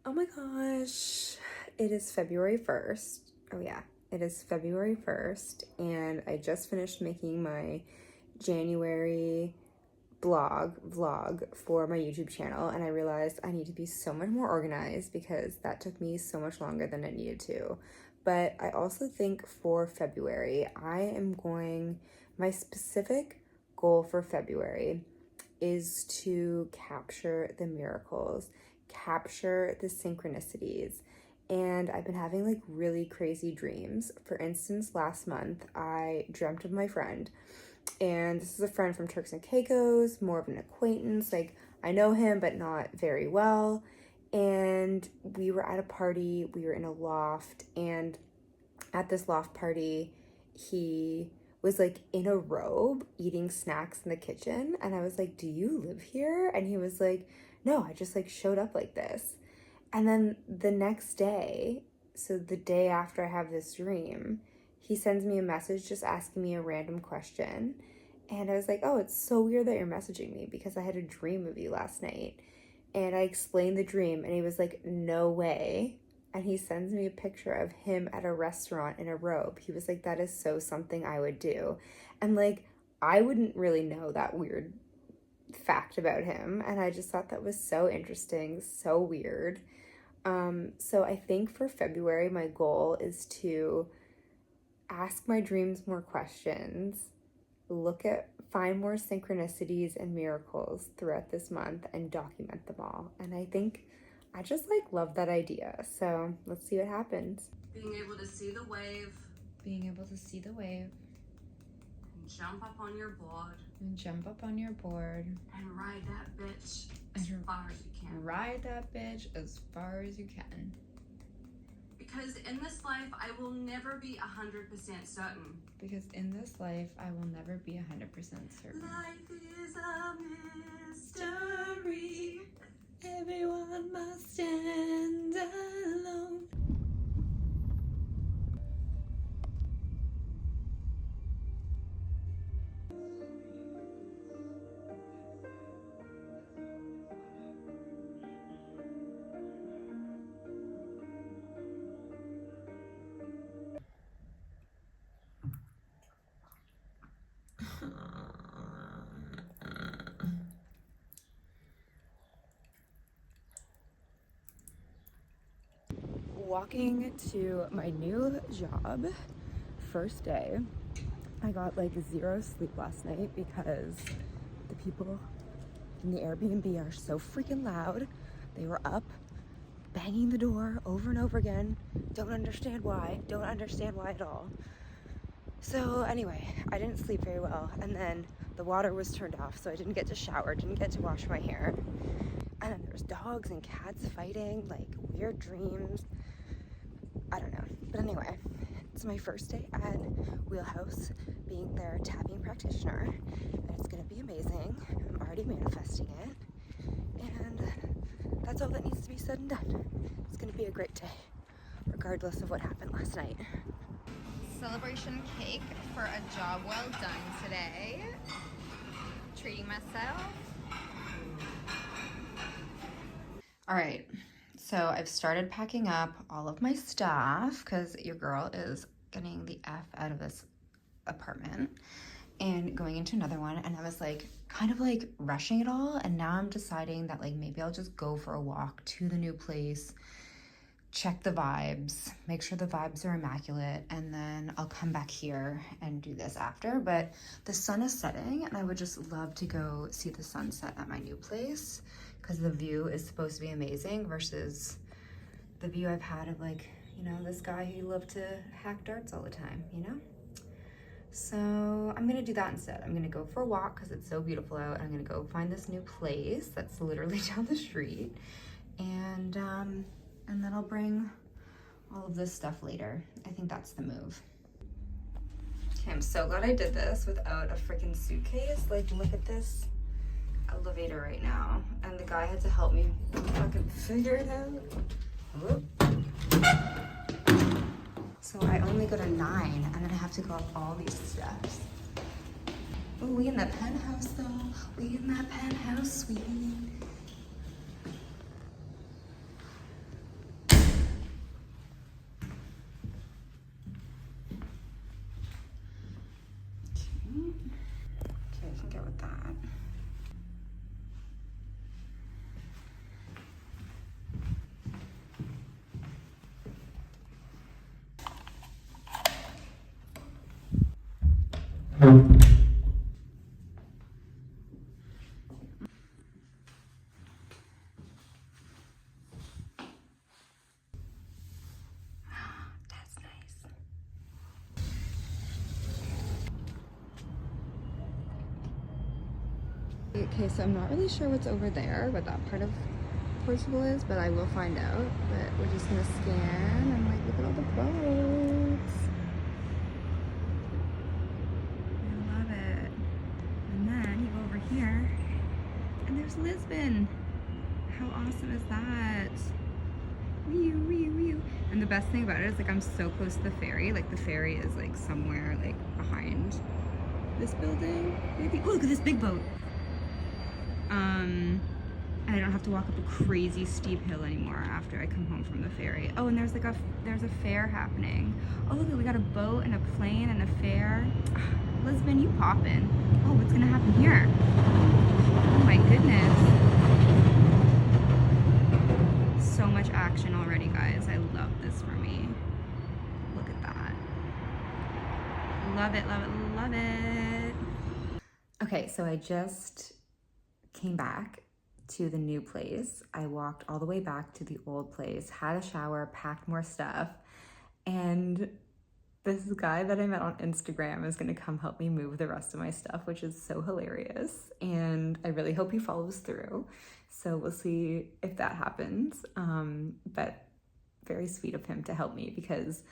Oh my gosh, it is February 1st. Oh yeah, it is February 1st, and I just finished making my January vlog for my YouTube channel, and I realized I need to be so much more organized because that took me so much longer than it needed to. But I also think for February, my specific goal for February is to capture the miracles, capture the synchronicities. And I've been having like really crazy dreams. For instance, last month I dreamt of my friend, and this is a friend from Turks and Caicos, more of an acquaintance. Like, I know him, but not very well. And we were at a party, we were in a loft, and at this loft party, he was like in a robe eating snacks in the kitchen. And I was like, "Do you live here?" And he was like, "No, I just like showed up like this." And then the next day, so the day after I have this dream, he sends me a message just asking me a random question. And I was like, "Oh, it's so weird that you're messaging me because I had a dream of you last night." And I explained the dream, and he was like, "No way." And he sends me a picture of him at a restaurant in a robe. He was like, "That is so something I would do." And like, I wouldn't really know that weird fact about him. And I just thought that was so interesting, so weird. So I think for February, my goal is to ask my dreams more questions, find more synchronicities and miracles throughout this month and document them all. And I think I just like love that idea. So let's see what happens. Being able to see the wave. Being able to see the wave. And jump up on your board. And jump up on your board. And ride that bitch as far as you can. Ride that bitch as far as you can. Because in this life, I will never be 100% certain. Because in this life, I will never be 100% certain. Life is a mystery. Everyone must stand alone. Walking to my new job, first day. I got like 0 sleep last night because the people in the Airbnb are so freaking loud. They were up banging the door over and over again. Don't understand why at all. So anyway, I didn't sleep very well, and then the water was turned off, so I didn't get to shower, didn't get to wash my hair. And then there's dogs and cats fighting, like weird dreams. I don't know. But anyway, it's my first day at Wheelhouse, being their tapping practitioner, and it's gonna be amazing. I'm already manifesting it, and that's all that needs to be said and done. It's gonna be a great day, regardless of what happened last night. Celebration cake for a job well done today. Treating myself. All right, so I've started packing up all of my stuff because your girl is getting the F out of this apartment and going into another one, and I was like kind of like rushing it all, and now I'm deciding that like maybe I'll just go for a walk to the new place, check the vibes, make sure the vibes are immaculate, and then I'll come back here and do this after. But the sun is setting, and I would just love to go see the sunset at my new place because the view is supposed to be amazing versus the view I've had of like, you know, this guy who loved to hack darts all the time, you know? So I'm gonna do that instead. I'm gonna go for a walk because it's so beautiful out. I'm gonna go find this new place that's literally down the street, and then I'll bring all of this stuff later. I think that's the move. Okay, I'm so glad I did this without a freaking suitcase. Like, look at this elevator right now. And the guy had to help me fucking figure it out. Whoop. So I only go to 9, and then I have to go up all these steps. Oh, we in the penthouse though. We in that penthouse suite. That's nice. Okay, so I'm not really sure what's over there, what that part of Portugal is, but I will find out. But we're just gonna scan and like look at all the boats. I love it. And then you go over here and there's Lisbon. How awesome is that? Wee, wee, wee. And the best thing about it is like I'm so close to the ferry. Like the ferry is like somewhere like behind this building. Maybe. Oh, look at this big boat. And I don't have to walk up a crazy steep hill anymore after I come home from the ferry. Oh, and there's a fair happening. Oh, look, we got a boat and a plane and a fair. Lisbon, you poppin'. Oh, what's gonna happen here? Oh my goodness. So much action already, guys. I love this for me. Look at that. Love it, love it, love it. Okay, so I just came back to the new place. I walked all the way back to the old place, had a shower, packed more stuff, and this guy that I met on Instagram is gonna come help me move the rest of my stuff, which is so hilarious, and I really hope he follows through. So we'll see if that happens, but very sweet of him to help me because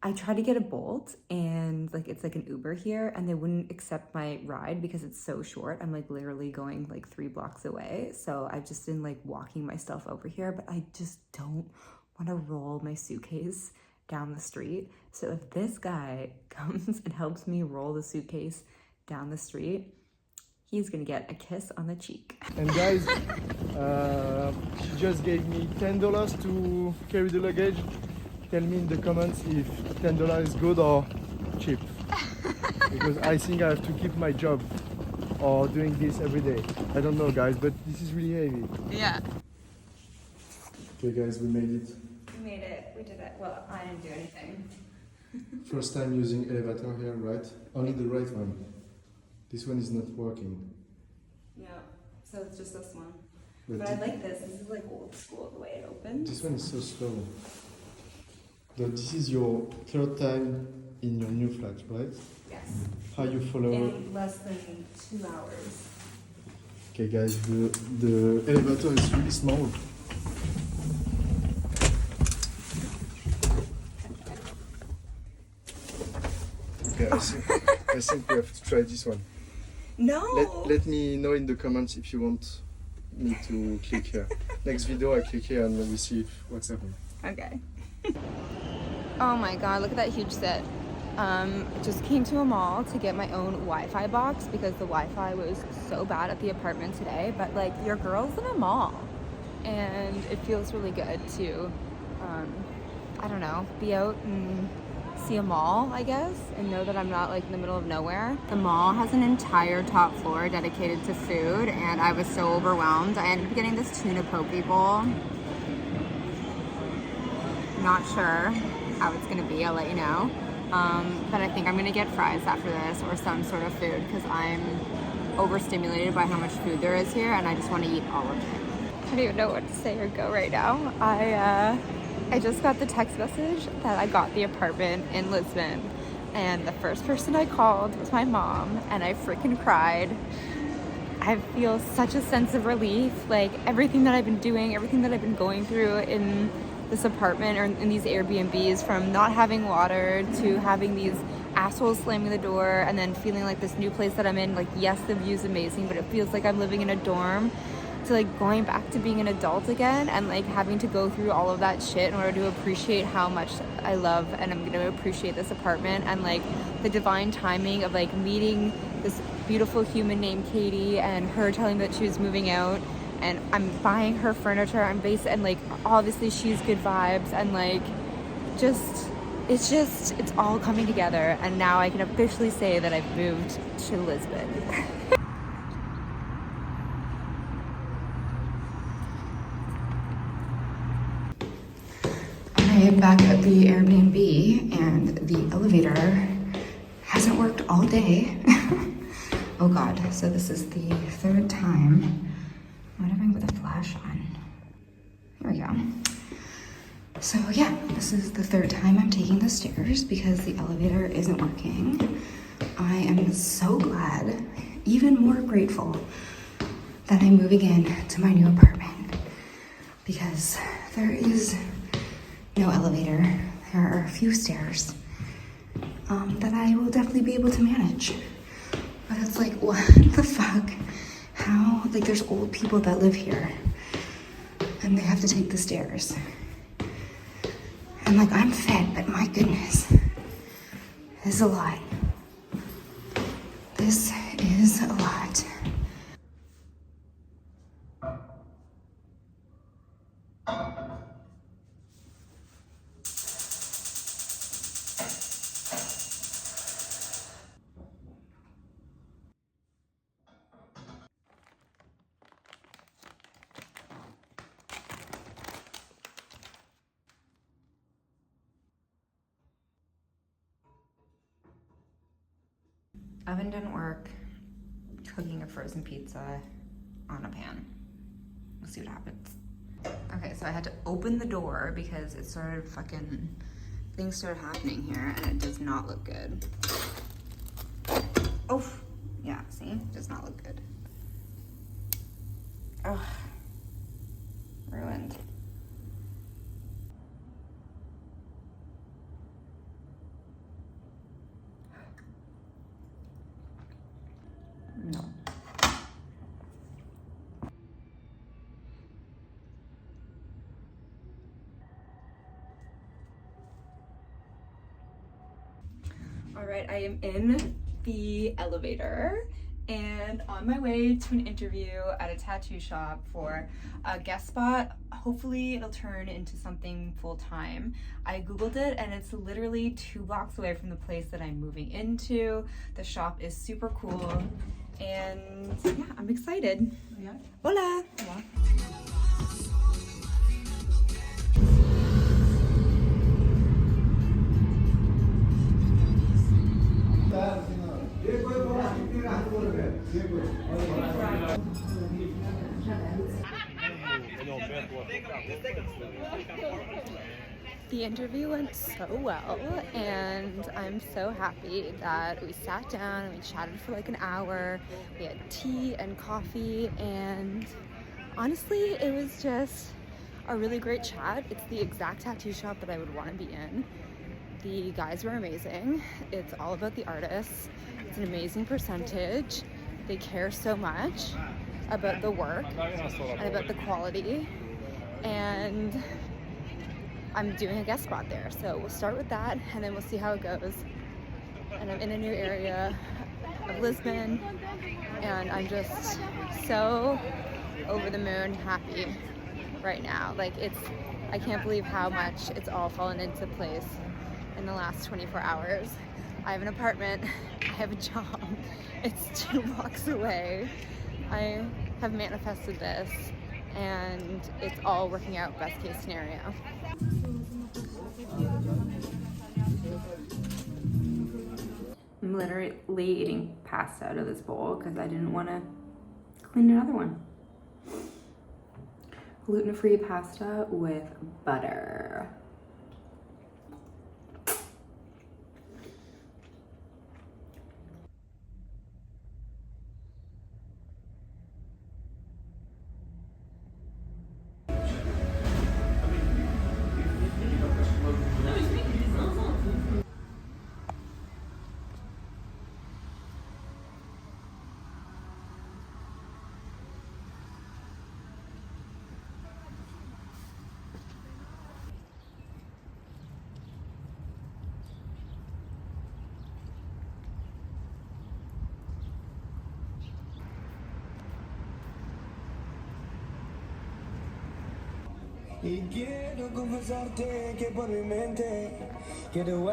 I tried to get a Bolt and like it's like an Uber here and they wouldn't accept my ride because it's so short. I'm like literally going like 3 blocks away. So I've just been like walking myself over here, but I just don't want to roll my suitcase down the street. So if this guy comes and helps me roll the suitcase down the street, he's gonna get a kiss on the cheek. And guys, she just gave me $10 to carry the luggage. Tell me in the comments if $10 is good or cheap. Because I think I have to keep my job or doing this every day. I don't know guys, but this is really heavy. Yeah. Okay guys, we made it. We made it, we did it. Well, I didn't do anything. First time using elevator here, right? Only the right one. This one is not working. Yeah, so it's just this one. But But I like this. This is like old school, the way it opens. this one is so slow. But this is your 3rd time in your new flat, right? Yes. How you follow? In less than 2 hours. Okay guys, the elevator is really small. Okay, I think we have to try this one. No! Let me know in the comments if you want me to click here. Next video I click here and we see what's happening. Okay. Oh my god, look at that huge set. Just came to a mall to get my own Wi-Fi box because the Wi-Fi was so bad at the apartment today, but like your girl's in a mall and it feels really good to, I don't know, be out and see a mall, I guess, and know that I'm not like in the middle of nowhere. The mall has an entire top floor dedicated to food and I was so overwhelmed. I ended up getting this tuna poke bowl. Not sure how it's gonna be, I'll let you know. But I think I'm gonna get fries after this or some sort of food because I'm overstimulated by how much food there is here and I just want to eat all of it. I don't even know what to say or go right now. I just got the text message that I got the apartment in Lisbon and the first person I called was my mom and I freaking cried. I feel such a sense of relief, like everything that I've been doing, everything that I've been going through in this apartment or in these Airbnbs, from not having water to having these assholes slamming the door and then feeling like this new place that I'm in, like yes, the view's amazing, but it feels like I'm living in a dorm, to like going back to being an adult again and like having to go through all of that shit in order to appreciate how much I love and I'm gonna appreciate this apartment and like the divine timing of like meeting this beautiful human named Katie and her telling me that she was moving out and I'm buying her furniture, and like obviously she's good vibes and like it's all coming together and now I can officially say that I've moved to Lisbon. I am back at the Airbnb and the elevator Hasn't worked all day. Oh God, so this is the third time. Why did I put the flash on? Here we go. So yeah, this is the third time I'm taking the stairs because the elevator isn't working. I am so glad, even more grateful, that I'm moving in to my new apartment because there is no elevator. There are a few stairs that I will definitely be able to manage. But it's like, what the fuck? How, like there's old people that live here and they have to take the stairs. And like, I'm fit, but my goodness, this is a lot. This is a lot. Oven didn't work. Cooking a frozen pizza on a pan. We'll see what happens. Okay, so I had to open the door because it started fucking, things started happening here and it does not look good. Oh, yeah, see? Does not look good. Oh, ruined. No. All right, I am in the elevator and on my way to an interview at a tattoo shop for a guest spot. Hopefully it'll turn into something full-time. I Googled it and it's literally 2 blocks away from the place that I'm moving into. The shop is super cool and yeah, I'm excited. Yeah. Hola! Hola. The interview went so well and I'm so happy that we sat down and we chatted for like an hour. We had tea and coffee and honestly it was just a really great chat. It's the exact tattoo shop that I would want to be in. The guys were amazing. It's all about the artists. It's an amazing percentage. They care so much about the work and about the quality. And I'm doing a guest spot there. So we'll start with that and then we'll see how it goes. And I'm in a new area of Lisbon and I'm just so over the moon happy right now. Like I can't believe how much it's all fallen into place in the last 24 hours. I have an apartment, I have a job, it's 2 blocks away. I have manifested this and it's all working out best case scenario. I'm literally eating pasta out of this bowl because I didn't want to clean another one. Gluten-free pasta with butter. Y quiero confesarte que por mi mente quiero.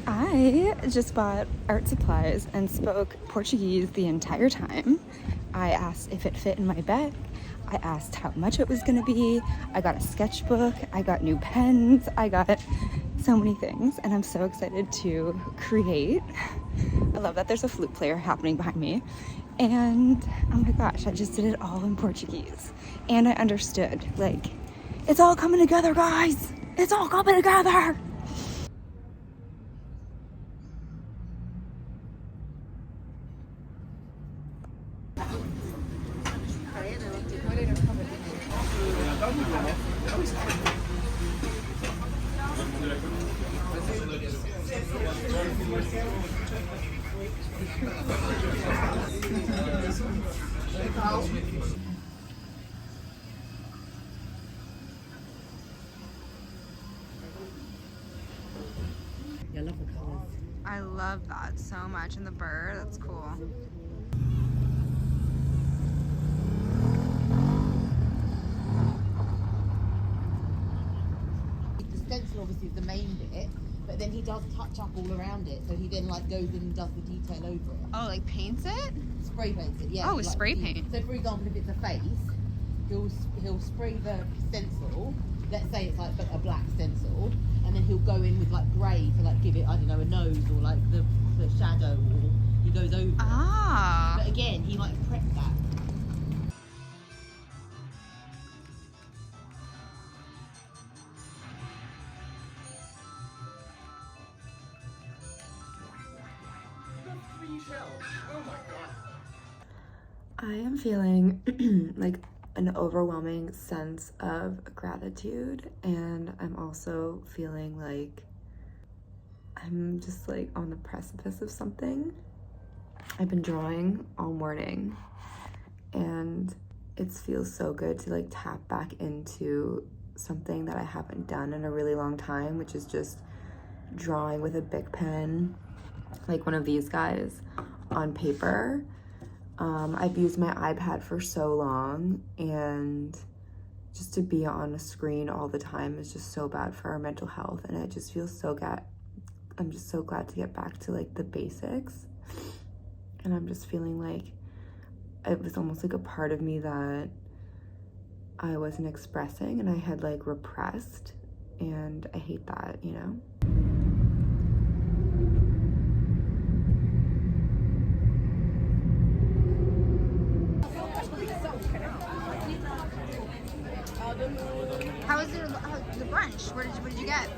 I just bought art supplies and spoke Portuguese the entire time. I asked if it fit in my bag. I asked how much it was gonna be. I got a sketchbook. I got new pens. I got so many things, and I'm so excited to create. I love that there's a flute player happening behind me. And oh my gosh, I just did it all in Portuguese. And I understood, like, it's all coming together, guys. It's all coming together. I love that so much. And the bird, that's cool. The stencil obviously is the main bit, but then he does touch up all around it. So he then like goes in and does the detail over it. Oh, like paints it? Spray paints it, yeah. Oh, with like, spray paint. So for example, if it's a face, he'll spray the stencil. Let's say it's like a black stencil, and then he'll go in with like grey to like give it, I don't know, a nose or like the shadow, or he goes over. Ah. But again, he like prepped that. I am feeling like an overwhelming sense of gratitude, and I'm also feeling like I'm just like on the precipice of something. I've been drawing all morning, and it feels so good to like tap back into something that I haven't done in a really long time, which is just drawing with a big pen, like one of these guys, on paper. I've used my iPad for so long, and just to be on a screen all the time is just so bad for our mental health, and it just feels so I'm just so glad to get back to like the basics. And I'm just feeling like it was almost like a part of me that I wasn't expressing and I had like repressed, and I hate that, you know? How was the brunch? What did you get?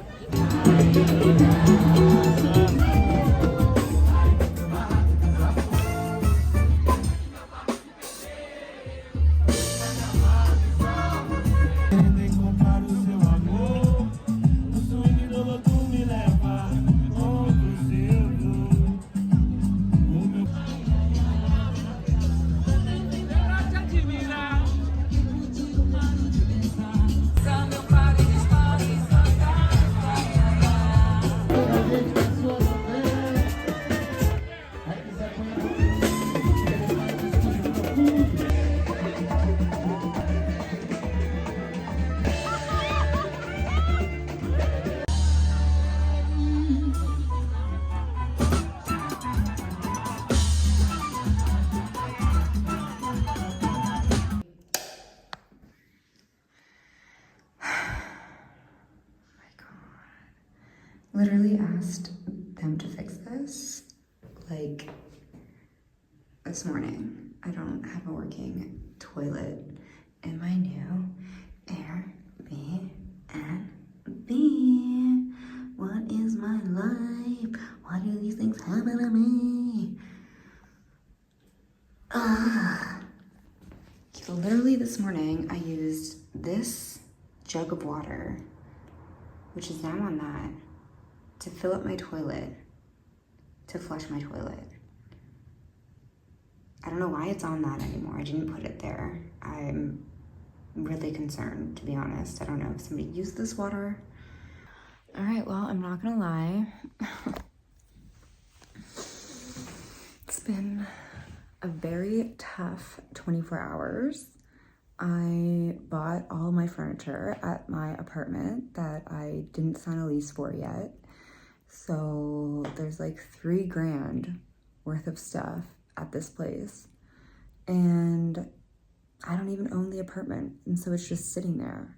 Literally asked them to fix this like this morning. I don't have a working toilet in my new Airbnb. What is my life? Why do these things happen to me? So literally this morning I used this jug of water, which is now on that, to fill up my toilet, to flush my toilet. I don't know why it's on that anymore. I didn't put it there. I'm really concerned, to be honest. I don't know if somebody used this water. All right, well, I'm not gonna lie. It's been a very tough 24 hours. I bought all my furniture at my apartment that I didn't sign a lease for yet. So there's like $3,000 worth of stuff at this place. and I don't even own the apartment, and so it's just sitting there.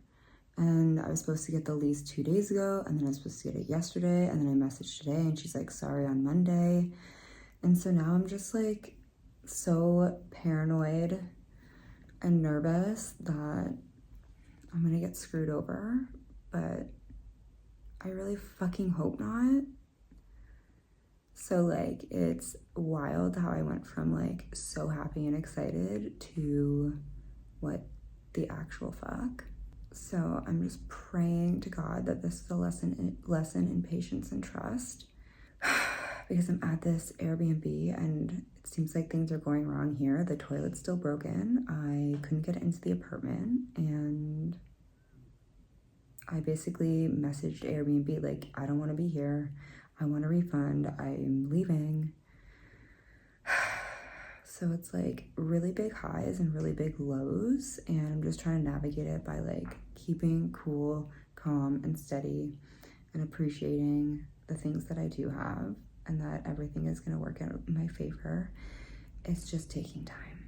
And I was supposed to get the lease 2 days ago, and then I was supposed to get it yesterday, and then I messaged today, and she's like, sorry, on Monday. And so now I'm just like so paranoid and nervous that I'm gonna get screwed over, but I really fucking hope not. So like, it's wild how I went from like so happy and excited to what the actual fuck. So I'm just praying to God that this is a lesson in patience and trust, because I'm at this Airbnb and it seems like things are going wrong here. The toilet's still broken. I couldn't get into the apartment, and I basically messaged Airbnb like, I don't want to be here. I want a refund. I'm leaving. So it's like really big highs and really big lows, and I'm just trying to navigate it by like keeping cool, calm, and steady, and appreciating the things that I do have, and that everything is going to work out in my favor. It's just taking time.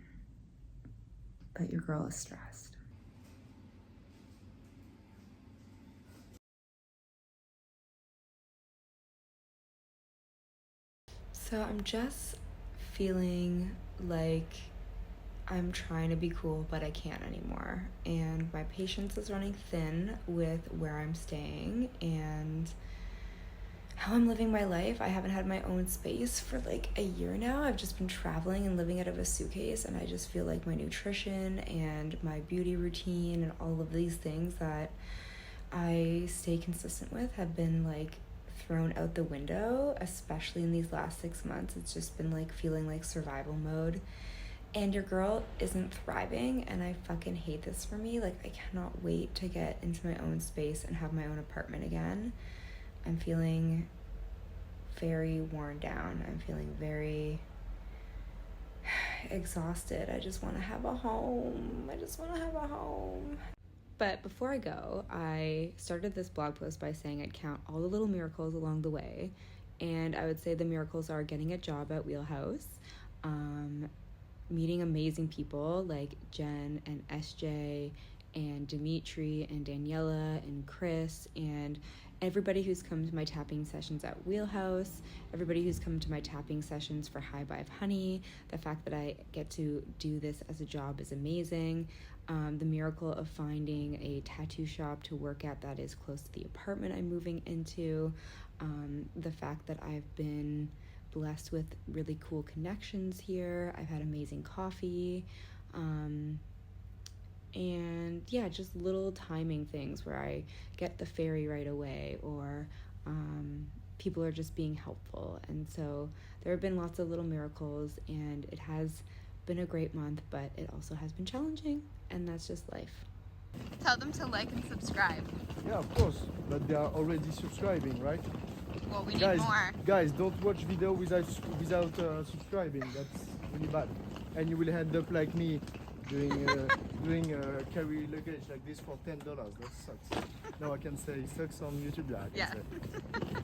But your girl is stressed. So I'm just feeling like I'm trying to be cool, but I can't anymore. And my patience is running thin with where I'm staying and how I'm living my life. I haven't had my own space for like a year now. I've just been traveling and living out of a suitcase, and I just feel like my nutrition and my beauty routine and all of these things that I stay consistent with have been like thrown out the window, especially in these last 6 months. It's just been like feeling like survival mode, and your girl isn't thriving, and I fucking hate this for me. Like, I cannot wait to get into my own space and have my own apartment again. I'm feeling very worn down. I'm feeling very exhausted. I just want to have a home. But before I go, I started this blog post by saying I'd count all the little miracles along the way. And I would say the miracles are getting a job at Wheelhouse, meeting amazing people like Jen and SJ and Dimitri and Daniela and Chris and everybody who's come to my tapping sessions at Wheelhouse, everybody who's come to my tapping sessions for High Vibe Honey. The fact that I get to do this as a job is amazing. The miracle of finding a tattoo shop to work at that is close to the apartment I'm moving into. The fact that I've been blessed with really cool connections here. I've had amazing coffee. And yeah, just little timing things where I get the ferry right away, or people are just being helpful. And so there have been lots of little miracles, and it has been a great month, but it also has been challenging, and that's just life. Tell them to like and subscribe. Yeah, of course, but they are already subscribing, right? Well, we need more. Guys, don't watch video without subscribing. That's really bad, and you will end up like me doing carry luggage like this for $10. That sucks. Now I can say sucks on YouTube. Yeah, I can say.